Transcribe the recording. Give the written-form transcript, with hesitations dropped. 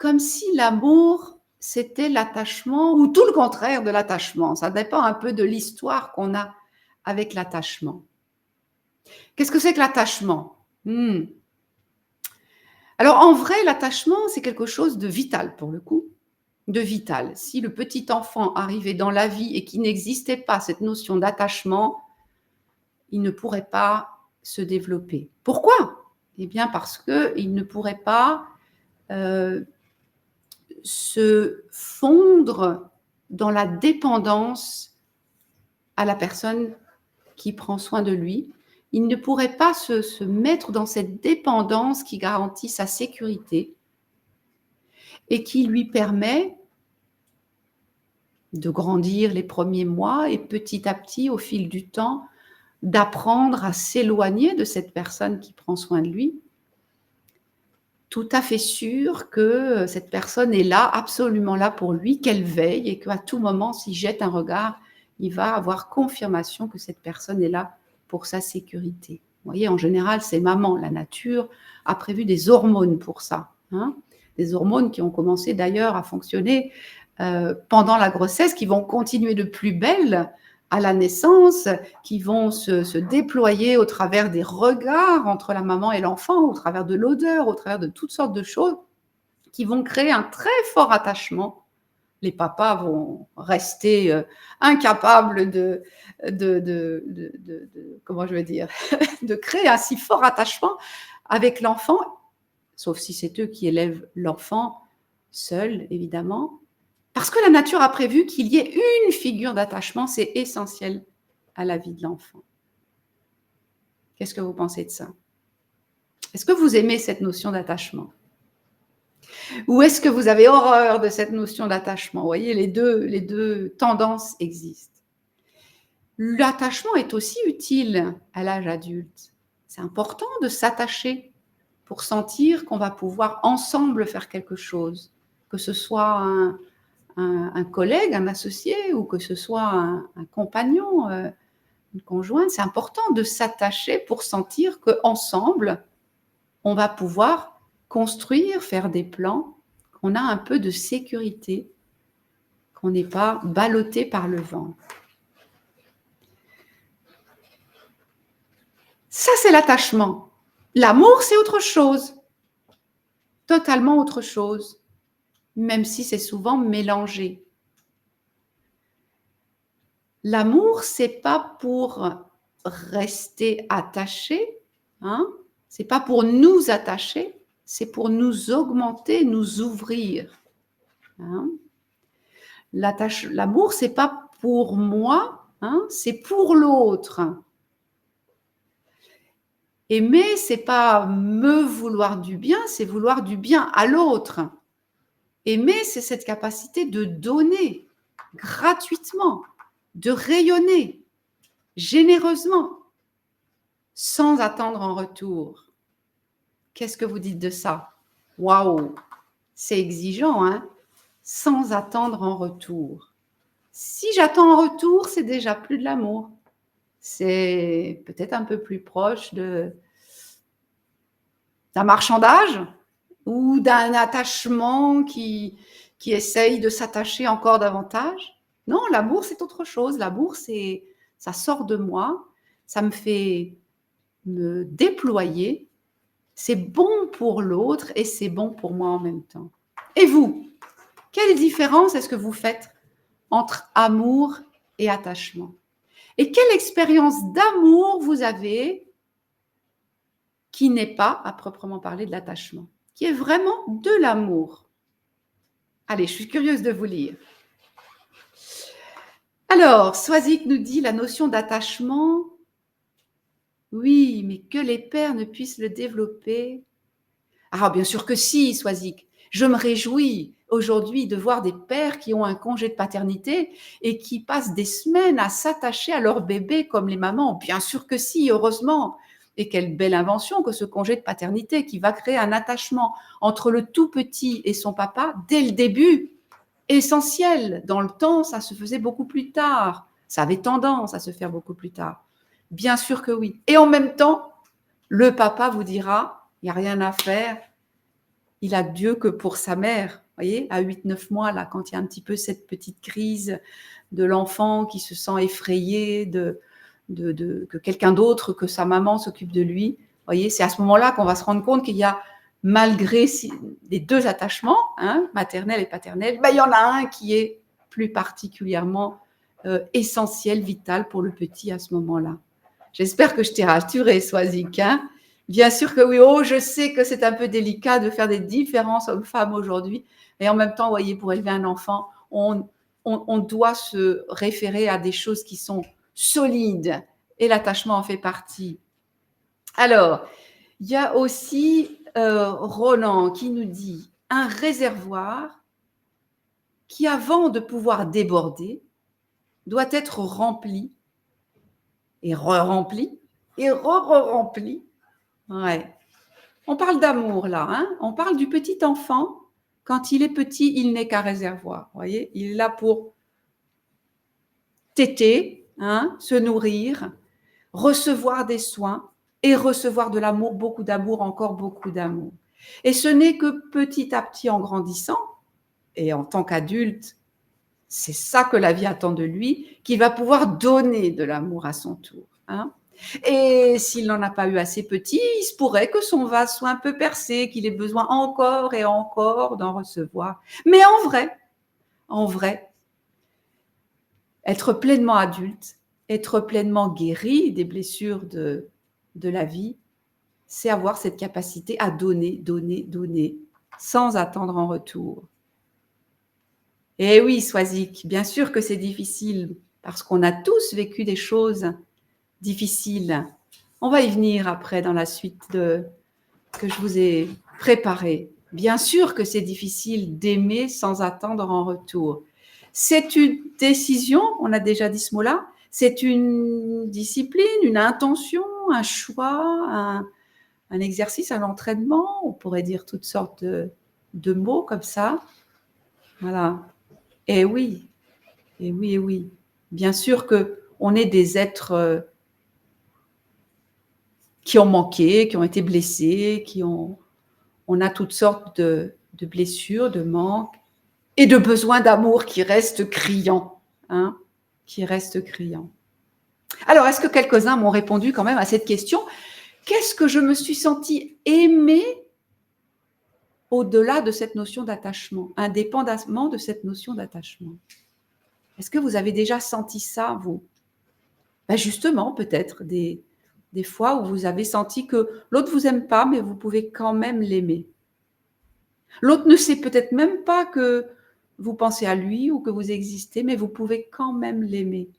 comme si l'amour, c'était l'attachement ou tout le contraire de l'attachement. Ça dépend un peu de l'histoire qu'on a avec l'attachement. Qu'est-ce que c'est que l'attachement? Alors en vrai, l'attachement, c'est quelque chose de vital pour le coup, de vital. Si le petit enfant arrivait dans la vie et qu'il n'existait pas cette notion d'attachement, il ne pourrait pas se développer. Pourquoi? Eh bien parce qu'il ne pourrait pas se fondre dans la dépendance à la personne qui prend soin de lui. Il ne pourrait pas se mettre dans cette dépendance qui garantit sa sécurité et qui lui permet de grandir les premiers mois et petit à petit, au fil du temps, d'apprendre à s'éloigner de cette personne qui prend soin de lui, tout à fait sûr que cette personne est là, absolument là pour lui, qu'elle veille et qu'à tout moment, s'il jette un regard, il va avoir confirmation que cette personne est là pour sa sécurité. Vous voyez, en général, c'est maman. La nature a prévu des hormones pour ça. Des hormones qui ont commencé d'ailleurs à fonctionner pendant la grossesse, qui vont continuer de plus belle à la naissance, qui vont se déployer au travers des regards entre la maman et l'enfant, au travers de l'odeur, au travers de toutes sortes de choses, qui vont créer un très fort attachement. Les papas vont rester incapables comment je vais dire, de créer un si fort attachement avec l'enfant, sauf si c'est eux qui élèvent l'enfant seul, évidemment. Parce que la nature a prévu qu'il y ait une figure d'attachement, c'est essentiel à la vie de l'enfant. Qu'est-ce que vous pensez de ça? Est-ce que vous aimez cette notion d'attachement? Ou est-ce que vous avez horreur de cette notion d'attachement? Vous voyez, les deux tendances existent. L'attachement est aussi utile à l'âge adulte. C'est important de s'attacher pour sentir qu'on va pouvoir ensemble faire quelque chose, que ce soit un collègue, un associé, ou que ce soit un compagnon, une conjointe. C'est important de s'attacher pour sentir qu'ensemble, on va pouvoir construire, faire des plans, qu'on a un peu de sécurité, qu'on n'est pas ballotté par le vent. Ça, c'est l'attachement. L'amour, c'est autre chose, totalement autre chose, même si c'est souvent mélangé. L'amour, c'est pas pour rester attaché, c'est pas pour nous attacher, c'est pour nous augmenter, nous ouvrir. L'amour, c'est pas pour moi, c'est pour l'autre. Aimer, c'est pas me vouloir du bien, c'est vouloir du bien à l'autre. Aimer, c'est cette capacité de donner gratuitement, de rayonner généreusement, sans attendre en retour. Qu'est-ce que vous dites de ça? Waouh, c'est exigeant, hein? Sans attendre en retour. Si j'attends en retour, c'est déjà plus de l'amour. C'est peut-être un peu plus proche d'un marchandage ou d'un attachement qui essaye de s'attacher encore davantage. Non, l'amour, c'est autre chose. L'amour, ça sort de moi, ça me fait me déployer. C'est bon pour l'autre et c'est bon pour moi en même temps. Et vous, quelle différence est-ce que vous faites entre amour et attachement? Et quelle expérience d'amour vous avez qui n'est pas, à proprement parler, de l'attachement, qui est vraiment de l'amour? Allez, je suis curieuse de vous lire. Alors, Swazik nous dit la notion d'attachement. Oui, mais que les pères ne puissent le développer. Ah, bien sûr que si, Swazik. Je me réjouis aujourd'hui de voir des pères qui ont un congé de paternité et qui passent des semaines à s'attacher à leur bébé comme les mamans. Bien sûr que si, heureusement. Et quelle belle invention que ce congé de paternité qui va créer un attachement entre le tout petit et son papa dès le début. Essentiel. Dans le temps, ça se faisait beaucoup plus tard. Ça avait tendance à se faire beaucoup plus tard. Bien sûr que oui. Et en même temps, le papa vous dira, il n'y a rien à faire. il a Dieu que pour sa mère. Vous voyez, à 8-9 mois, là, quand il y a un petit peu cette petite crise de l'enfant qui se sent effrayé que quelqu'un d'autre que sa maman s'occupe de lui. Vous voyez, c'est à ce moment-là qu'on va se rendre compte qu'il y a, malgré les deux attachements, hein, maternel et paternel, il y en a un qui est plus particulièrement essentiel, vital pour le petit à ce moment-là. J'espère que je t'ai rassuré, Swazik. Hein. Bien sûr que oui, je sais que c'est un peu délicat de faire des différences hommes-femmes aujourd'hui. Et en même temps, vous voyez, pour élever un enfant, on doit se référer à des choses qui sont solides. Et l'attachement en fait partie. Alors, il y a aussi Roland qui nous dit un réservoir qui, avant de pouvoir déborder, doit être rempli et re-rempli et re-rempli. Ouais. On parle d'amour là, hein. On parle du petit enfant. Quand il est petit, il n'est qu'un réservoir. Vous voyez, il est là pour téter, hein, se nourrir, recevoir des soins et recevoir de l'amour, beaucoup d'amour, encore beaucoup d'amour. Et ce n'est que petit à petit, en grandissant, et en tant qu'adulte, c'est ça que la vie attend de lui, qu'il va pouvoir donner de l'amour à son tour. Hein. Et s'il n'en a pas eu assez petit, il se pourrait que son vase soit un peu percé, qu'il ait besoin encore et encore d'en recevoir. Mais en vrai, être pleinement adulte, être pleinement guéri des blessures de la vie, c'est avoir cette capacité à donner, donner, donner, sans attendre en retour. Et oui, Swazik, bien sûr que c'est difficile, parce qu'on a tous vécu des choses difficiles. On va y venir après dans la suite que je vous ai préparée. Bien sûr que c'est difficile d'aimer sans attendre en retour. C'est une décision, on a déjà dit ce mot-là, c'est une discipline, une intention, un choix, un exercice, un entraînement, on pourrait dire toutes sortes de mots comme ça. Voilà. Et oui, et oui, et oui. Bien sûr qu'on est des êtres qui ont manqué, qui ont été blessés, on a toutes sortes de blessures, de manques et de besoins d'amour qui restent criants. Hein, qui restent criants. Alors, est-ce que quelques-uns m'ont répondu quand même à cette question? Qu'est-ce que je me suis sentie aimée au-delà de cette notion d'attachement, indépendamment de cette notion d'attachement? Est-ce que vous avez déjà senti ça, vous? Ben justement, peut-être des fois où vous avez senti que l'autre ne vous aime pas, mais vous pouvez quand même l'aimer. L'autre ne sait peut-être même pas que vous pensez à lui ou que vous existez, mais vous pouvez quand même l'aimer.